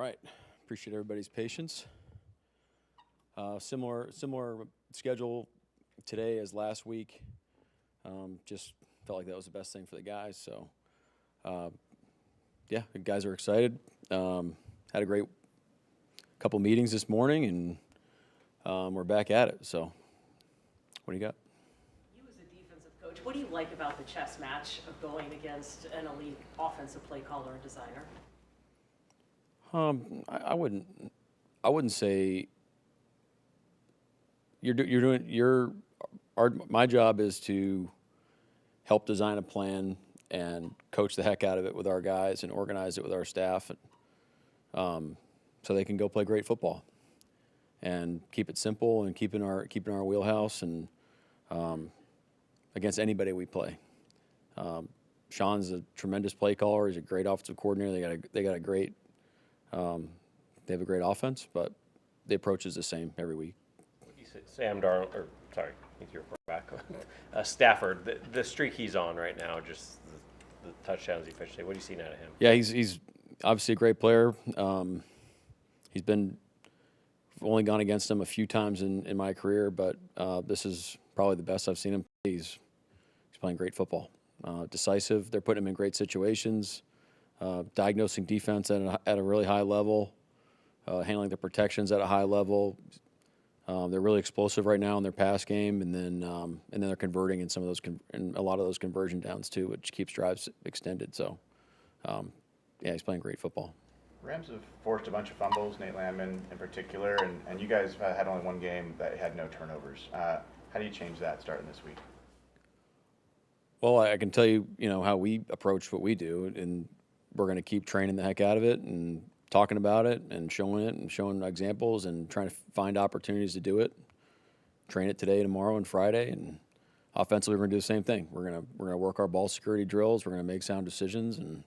right. Appreciate everybody's patience. Similar schedule today as last week. Just felt like that was the best thing for the guys. So, yeah, the guys are excited. Had a great couple meetings this morning, and we're back at it. So, what do you got? You as a defensive coach, what do you like about the chess match of going against an elite offensive play caller and designer? I wouldn't say my job is to help design a plan and coach the heck out of it with our guys and organize it with our staff, and, so they can go play great football and keep it simple and keep in our wheelhouse and against anybody we play. Sean's a tremendous play caller. He's a great offensive coordinator. They got a great they have a great offense, but the approach is the same every week. Sam Darnold, or sorry, he's your quarterback. Stafford, the streak he's on right now, just the touchdowns he fished. What do you see out of him? Yeah, he's obviously a great player. He's been only gone against him a few times in my career, but this is probably the best I've seen him play. He's playing great football, decisive. They're putting him in great situations, diagnosing defense at a really high level, handling the protections at a high level. They're really explosive right now in their pass game, and then they're converting in some of those in a lot of those conversion downs too, which keeps drives extended. So, yeah, he's playing great football. Rams have forced a bunch of fumbles, Nate Landman in particular, and you guys had only one game that had no turnovers. How do you change that starting this week? Well, I can tell you, how we approach what we do, and we're going to keep training the heck out of it and talking about it and showing examples and trying to find opportunities to do it. Train it today, tomorrow, and Friday, and offensively we're going to do the same thing. We're going to work our ball security drills. We're going to make sound decisions, and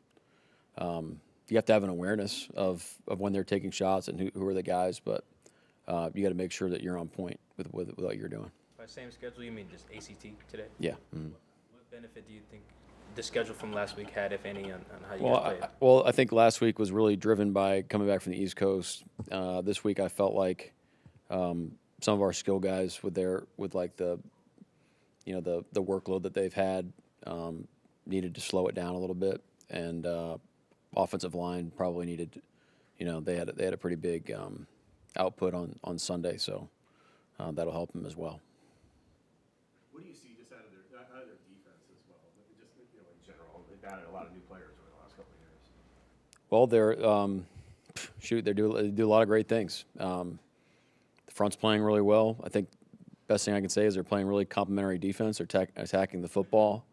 you have to have an awareness of when they're taking shots and who are the guys, but you got to make sure that you're on point with what you're doing. By same schedule, you mean just ACT today? Yeah. Mm-hmm. What benefit do you think the schedule from last week had, if any, on how you guys played? Well, I think last week was really driven by coming back from the East Coast. This week I felt like some of our skill guys with the workload that they've had needed to slow it down a little bit, and offensive line probably needed, they had a pretty big output on Sunday, so that'll help them as well. What do you see just out of their defense as well? Just in general, they've added a lot of new players over the last couple of years. Well, they do a lot of great things. The front's playing really well. I think best thing I can say is they're playing really complementary defense. They're attacking the football.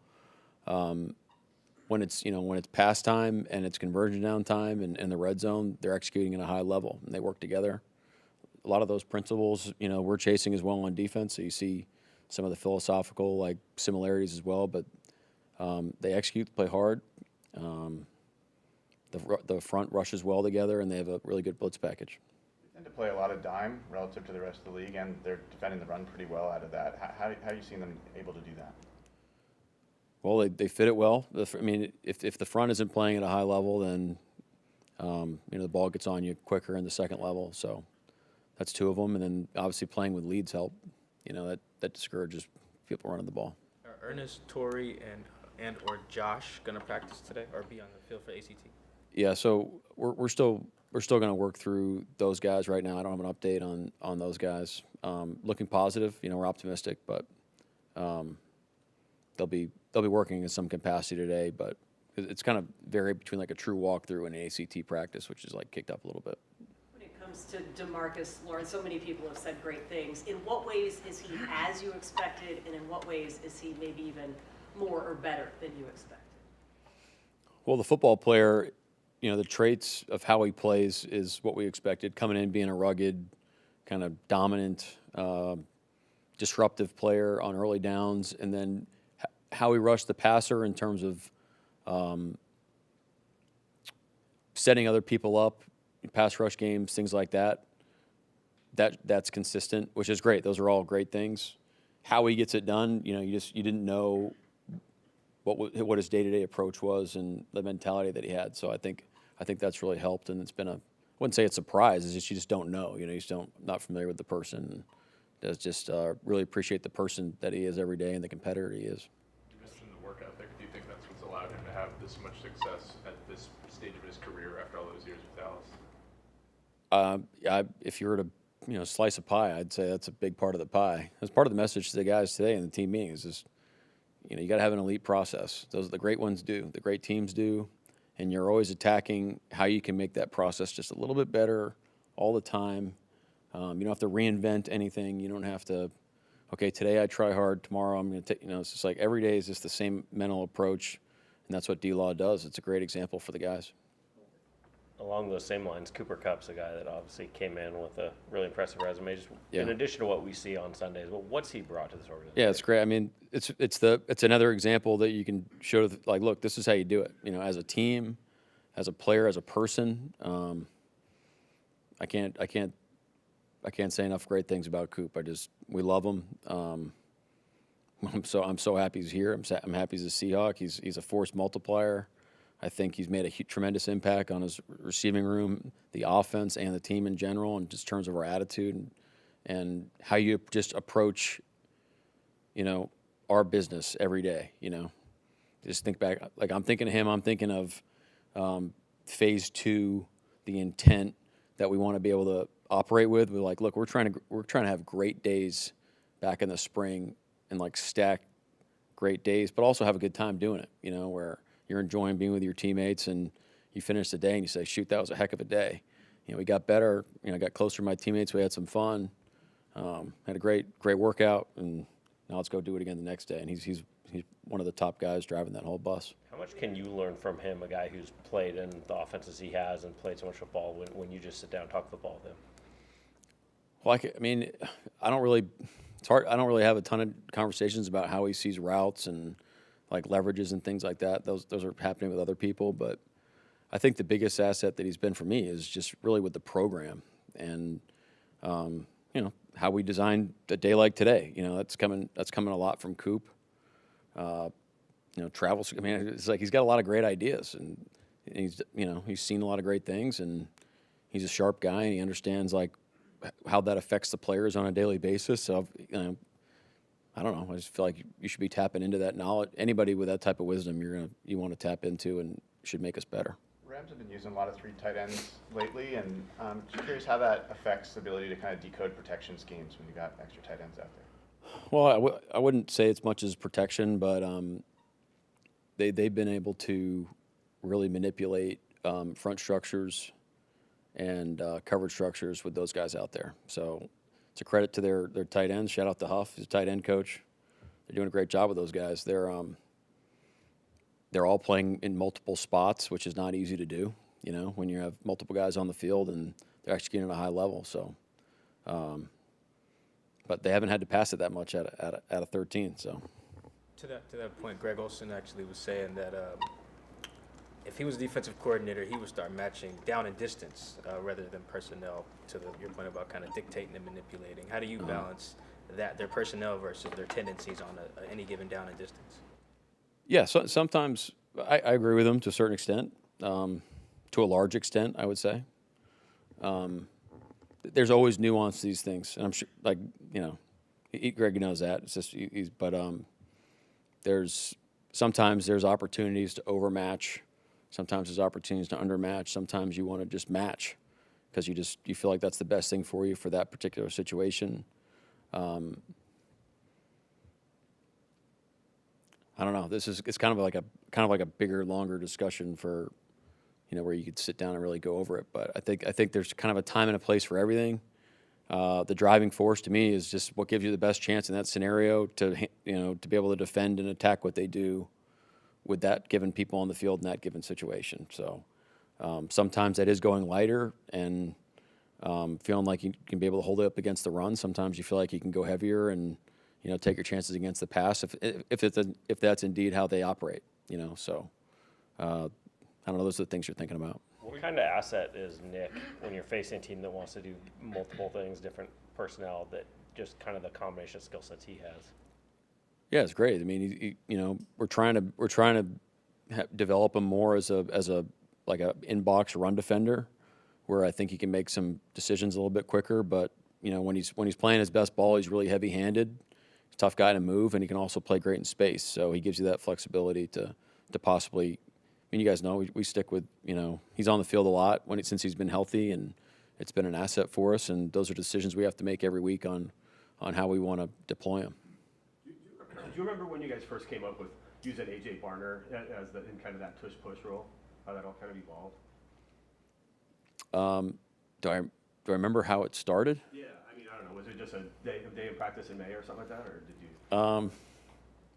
When it's pass time and it's conversion down time and the red zone, they're executing at a high level and they work together. A lot of those principles, we're chasing as well on defense. So you see some of the philosophical similarities as well, but they execute, play hard. The front rushes well together, and they have a really good blitz package. They tend to play a lot of dime relative to the rest of the league, and they're defending the run pretty well out of that. How are you seeing them able to do that? Well, they fit it well. If the front isn't playing at a high level, then the ball gets on you quicker in the second level. So that's two of them, and then obviously playing with leads help. That discourages people running the ball. Are Ernest, Torrey, and or Josh going to practice today or be on the field for ACT? Yeah, so we're still going to work through those guys right now. I don't have an update on those guys. Looking positive. We're optimistic, but they'll be working in some capacity today. But it's kind of varied between a true walkthrough and an ACT practice, which is kicked up a little bit. When it comes to Demarcus Lawrence, so many people have said great things. In what ways is he as you expected, and in what ways is he maybe even more or better than you expected? Well, the football player, the traits of how he plays is what we expected. Coming in, being a rugged, kind of dominant, disruptive player on early downs, and then how he rushed the passer in terms of setting other people up, pass rush games, things like that. That's consistent, which is great. Those are all great things. How he gets it done, you didn't know what his day-to-day approach was and the mentality that he had. So I think that's really helped, and it's been wouldn't say it's a surprise. It's just you just don't know. You know, you just not familiar with the person. Does just really appreciate the person that he is every day and the competitor he is. You mentioned the work ethic. Do you think that's what's allowed him to have this much success at this stage of his career after all those years with Dallas? If you were to slice a pie, I'd say that's a big part of the pie. That's part of the message to the guys today in the team meeting is just you got to have an elite process. Those the great ones do, the great teams do, and you're always attacking how you can make that process just a little bit better all the time. You don't have to reinvent anything. You don't have to, okay, today I try hard, tomorrow I'm going to take, it's just like every day is just the same mental approach, and that's what D-Law does. It's a great example for the guys. Along those same lines, Cooper Kupp's a guy that obviously came in with a really impressive resume. Just Yeah. in addition to what we see on Sundays, what's he brought to this organization? Yeah, it's great. I mean, it's another example that you can show like, look, this is how you do it. As a team, as a player, as a person. I can't say enough great things about Coop. We love him. I'm so happy he's here. I'm happy he's a Seahawk. He's a force multiplier. I think he's made a tremendous impact on his receiving room, the offense, and the team in general, and just in terms of our attitude and how you just approach, our business every day. Just think back. Like I'm thinking of him. I'm thinking of phase 2, the intent that we want to be able to operate with. We're like, look, we're trying to have great days back in the spring and like stack great days, but also have a good time doing it. Where you're enjoying being with your teammates and you finish the day and you say, shoot, that was a heck of a day. We got better. I got closer to my teammates. We had some fun. Had a great workout, and now let's go do it again the next day. And he's one of the top guys driving that whole bus. How much can you learn from him, a guy who's played in the offenses he has and played so much football, when you just sit down and talk football with him? Well, I don't really. It's hard. I don't really have a ton of conversations about how he sees routes and like leverages and things like that. Those are happening with other people, but I think the biggest asset that he's been for me is just really with the program and how we designed a day like today. That's coming a lot from Coop. Travels. It's like he's got a lot of great ideas, and he's seen a lot of great things, and he's a sharp guy, and he understands like how that affects the players on a daily basis. So I don't know. I just feel like you should be tapping into that knowledge. Anybody with that type of wisdom, you want to tap into, and should make us better. Rams have been using a lot of 3 tight ends lately, and I'm just curious how that affects the ability to kind of decode protection schemes when you got extra tight ends out there. Well, I wouldn't say it's much as protection, but they've been able to really manipulate front structures and coverage structures with those guys out there. So it's a credit to their tight ends. Shout out to Huff, he's a tight end coach. They're doing a great job with those guys. They're all playing in multiple spots, which is not easy to do, when you have multiple guys on the field and they're executing at a high level. So, but they haven't had to pass it that much at a 13. So, To that point, Greg Olson actually was saying that if he was defensive coordinator, he would start matching down and distance rather than personnel. To your point about kind of dictating and manipulating, how do you balance their personnel versus their tendencies on any given down and distance? Yeah, so sometimes I agree with him to a certain extent, to a large extent, I would say. There's always nuance to these things, and I'm sure, Greg knows that. It's just, sometimes there's opportunities to overmatch, sometimes there's opportunities to undermatch, sometimes you want to just match because you feel like that's the best thing for you for that particular situation. I don't know. It's kind of like a bigger, longer discussion for, where you could sit down and really go over it. But I think there's kind of a time and a place for everything. The driving force to me is just what gives you the best chance in that scenario to be able to defend and attack what they do with that given people on the field in that given situation. So sometimes that is going lighter and feeling like you can be able to hold it up against the run. Sometimes you feel like you can go heavier and take your chances against the pass if that's indeed how they operate. So I don't know. Those are the things you're thinking about. What kind of asset is Nick when you're facing a team that wants to do multiple things, different personnel, that just kind of the combination of skill sets he has? Yeah, it's great. I mean, we're trying to develop him more as a like a in-box run defender, where I think he can make some decisions a little bit quicker. But when he's playing his best ball, he's really heavy-handed. He's a tough guy to move, and he can also play great in space. So he gives you that flexibility to possibly. I mean, you guys know we stick with he's on the field a lot since he's been healthy, and it's been an asset for us. And those are decisions we have to make every week on how we want to deploy him. Do you remember when you guys first came up with using AJ Barner as in kind of that tush push role? How that all kind of evolved? Do I remember how it started? Yeah, I mean, I don't know. Was it just a day of practice in May or something like that, or did you?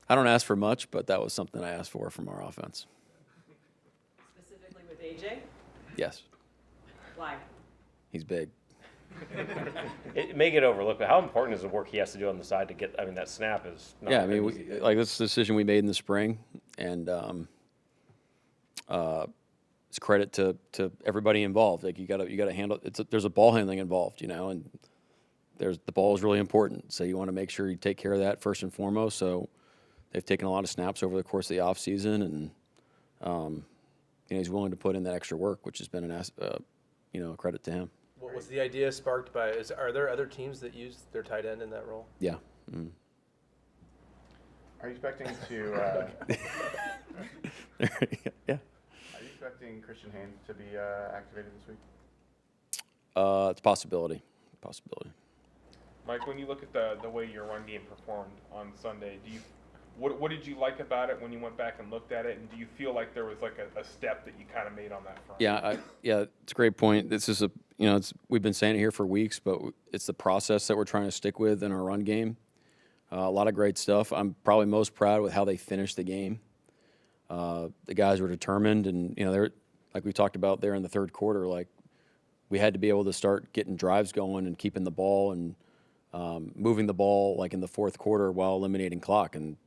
I don't ask for much, but that was something I asked for from our offense. Specifically with AJ? Yes, Why? he's big. It may get overlooked, but how important is the work he has to do on the side to get? I mean, that snap is. Not Yeah, I mean, easy. this is a decision we made in the spring, and it's credit to everybody involved. Like you gotta handle it. There's a ball handling involved, and the ball is really important. So you want to make sure you take care of that first and foremost. So they've taken a lot of snaps over the course of the off season, and he's willing to put in that extra work, which has been a credit to him. What was the idea sparked by? Are there other teams that use their tight end in that role? Yeah. Mm. Are you expecting to? Yeah. Are you expecting Christian Haynes to be activated this week? It's a possibility. Mike, when you look at the way your run game performed on Sunday, what did you like about it when you went back and looked at it, and do you feel like there was like a step that you kind of made on that front? Yeah, it's a great point. This is we've been saying it here for weeks, but it's the process that we're trying to stick with in our run game. A lot of great stuff. I'm probably most proud with how they finished the game. The guys were determined, and they're like we talked about there in the third quarter. Like we had to be able to start getting drives going and keeping the ball and moving the ball like in the fourth quarter while eliminating clock, and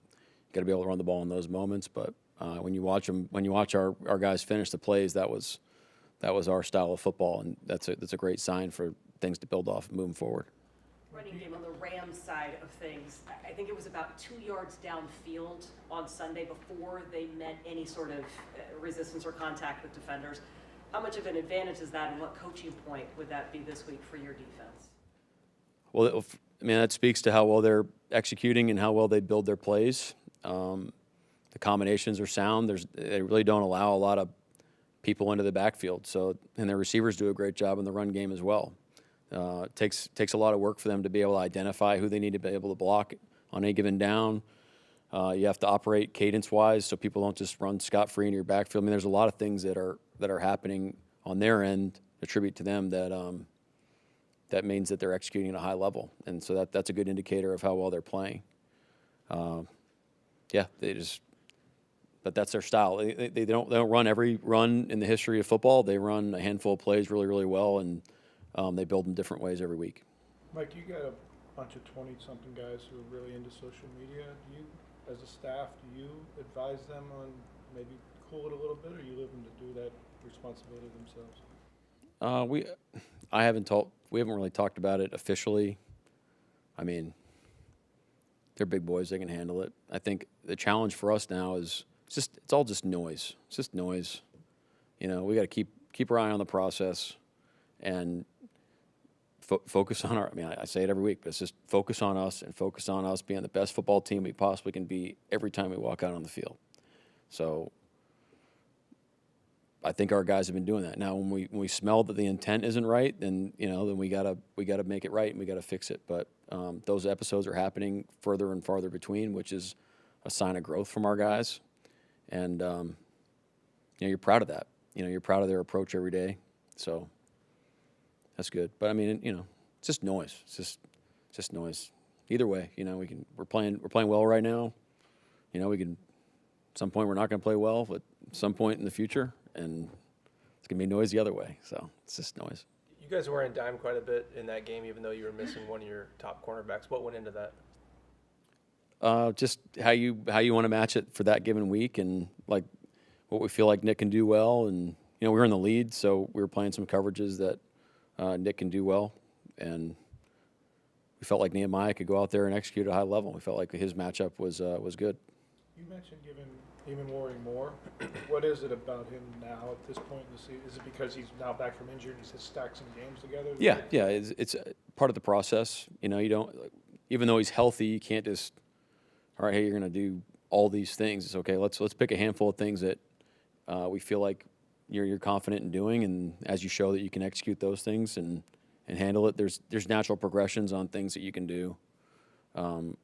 got to be able to run the ball in those moments. But when you watch our guys finish the plays, that was our style of football, and that's a great sign for things to build off moving forward. Running game on the Rams side of things, I think it was about 2 yards downfield on Sunday before they met any sort of resistance or contact with defenders. How much of an advantage is that, and what coaching point would that be this week for your defense? Well, I mean, that speaks to how well they're executing and how well they build their plays. The combinations are sound. They really don't allow a lot of people into the backfield. So, and their receivers do a great job in the run game as well. It takes a lot of work for them to be able to identify who they need to be able to block on any given down. You have to operate cadence-wise so people don't just run scot-free into your backfield. I mean, there's a lot of things that are happening on their end, attribute to them that means that they're executing at a high level, and so that's a good indicator of how well they're playing. But that's their style. They don't run every run in the history of football. They run a handful of plays really, really well, and they build them different ways every week. Mike, you got a bunch of 20-something guys who are really into social media. Do you, as a staff, do you advise them on maybe cool it a little bit, or you leave them to do that responsibility themselves? We haven't really talked about it officially. I mean, they're big boys; they can handle it. I think the challenge for us now is it's all just noise. It's just noise. We got to keep our eye on the process and focus on I say it every week, but it's just focus on us and focus on us being the best football team we possibly can be every time we walk out on the field. So I think our guys have been doing that. Now, when we smell that the intent isn't right, then we gotta make it right and we gotta fix it. But those episodes are happening further and farther between, which is a sign of growth from our guys. And you're proud of that. You're proud of their approach every day. So that's good. But I mean, it's just noise. It's just noise. Either way, we're playing well right now. We can. At some point, we're not going to play well, but at some point in the future, and it's going to be noise the other way. So it's just noise. You guys were in dime quite a bit in that game, even though you were missing one of your top cornerbacks. What went into that? Just how you want to match it for that given week, and like what we feel like Nick can do well. And we were in the lead, so we were playing some coverages that Nick can do well, and we felt like Nehemiah could go out there and execute at a high level. We felt like his matchup was good. You mentioned giving Maury more. What is it about him now at this point in the season? Is it because he's now back from injury and he's just stacked some games together? Yeah, it's part of the process. You know, you don't, even though he's healthy, you can't just, all right, hey, you're going to do all these things. It's okay. Let's pick a handful of things that we feel like you're confident in doing, and as you show that you can execute those things and handle it, there's natural progressions on things that you can do.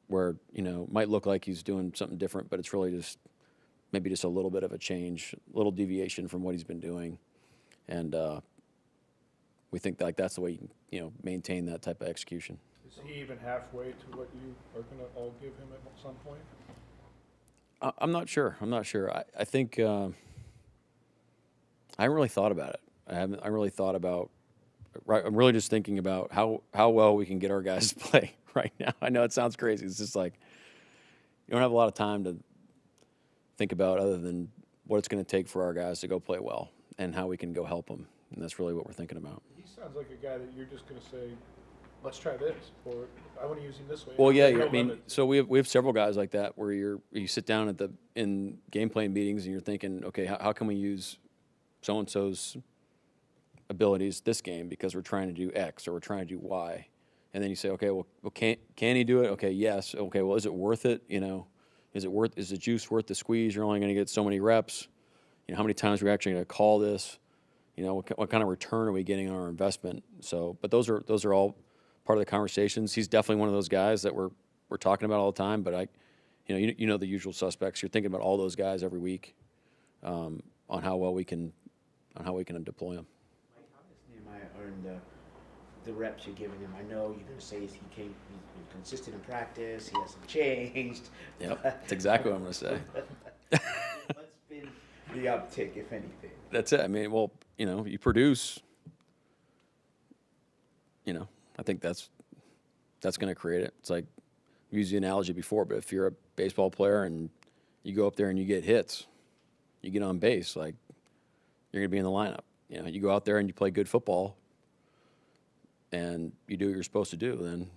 Where, you know, might look like he's doing something different, but it's really just maybe just a little bit of a change, a little deviation from what he's been doing. And we think that, like, that's the way you can, you know, maintain that type of execution. Is he even halfway to what you are going to all give him at some point? I'm not sure. I think I haven't really thought about it. I really thought about. Right, I'm really just thinking about how well we can get our guys to play right now. I know it sounds crazy. It's just like you don't have a lot of time to think about other than what it's going to take for our guys to go play well and how we can go help them. And that's really what we're thinking about. He sounds like a guy that you're just going to say, let's try this, or I want to use him this way. Well, yeah, I mean, so we have several guys like that where you sit down in game plan meetings and you're thinking, okay, how can we use so and so's abilities this game because we're trying to do X or we're trying to do Y, and then you say, okay, well can he do it? Okay, yes. Okay, well, is it worth it? You know, is the juice worth the squeeze? You're only going to get so many reps. You know, how many times are we actually going to call this? You know, what kind of return are we getting on our investment? So, but those are all part of the conversations. He's definitely one of those guys that we're talking about all the time. But you know the usual suspects. You're thinking about all those guys every week on how well we can deploy them. Earn the reps you're giving him. I know you're going to say he's been consistent in practice. He hasn't changed. Yep, that's exactly what I'm going to say. What's been the uptick, if anything? That's it. I mean, well, you know, you produce. You know, I think that's going to create it. It's like we used the analogy before, but if you're a baseball player and you go up there and you get hits, you get on base, like you're going to be in the lineup. You know, you go out there and you play good football and you do what you're supposed to do, then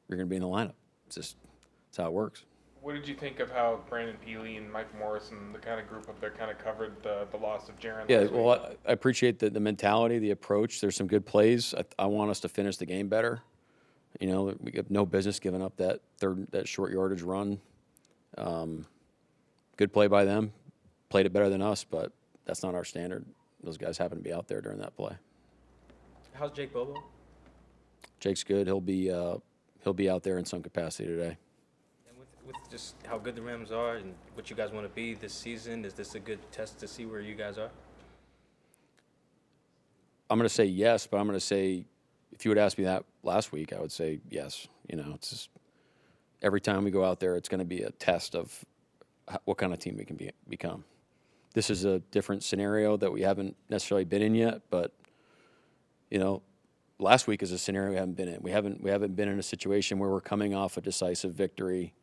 you're going to be in the lineup. That's how it works. What did you think of how Brandon Peely and Mike Morris and the kind of group up there kind of covered the loss of Jaron? Yeah, well, I appreciate the mentality, the approach. There's some good plays. I want us to finish the game better. You know, we have no business giving up that short yardage run. Good play by them. Played it better than us, but that's not our standard. Those guys happen to be out there during that play. How's Jake Bobo? Jake's good. He'll be out there in some capacity today. And with just how good the Rams are and what you guys want to be this season, is this a good test to see where you guys are? I'm going to say yes, but I'm going to say if you would ask me that last week, I would say yes. You know, it's just every time we go out there, it's going to be a test of what kind of team we can become. This is a different scenario that we haven't necessarily been in yet, but you know, last week is a scenario we haven't been in. We haven't been in a situation where we're coming off a decisive victory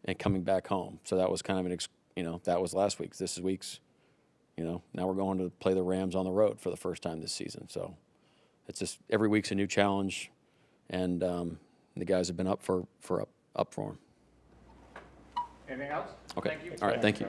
and coming back home. So that was kind of that was last week. This is week's, now we're going to play the Rams on the road for the first time this season. So it's just every week's a new challenge, and the guys have been up for them. Anything else? Okay. Thank you. All right. Thank you.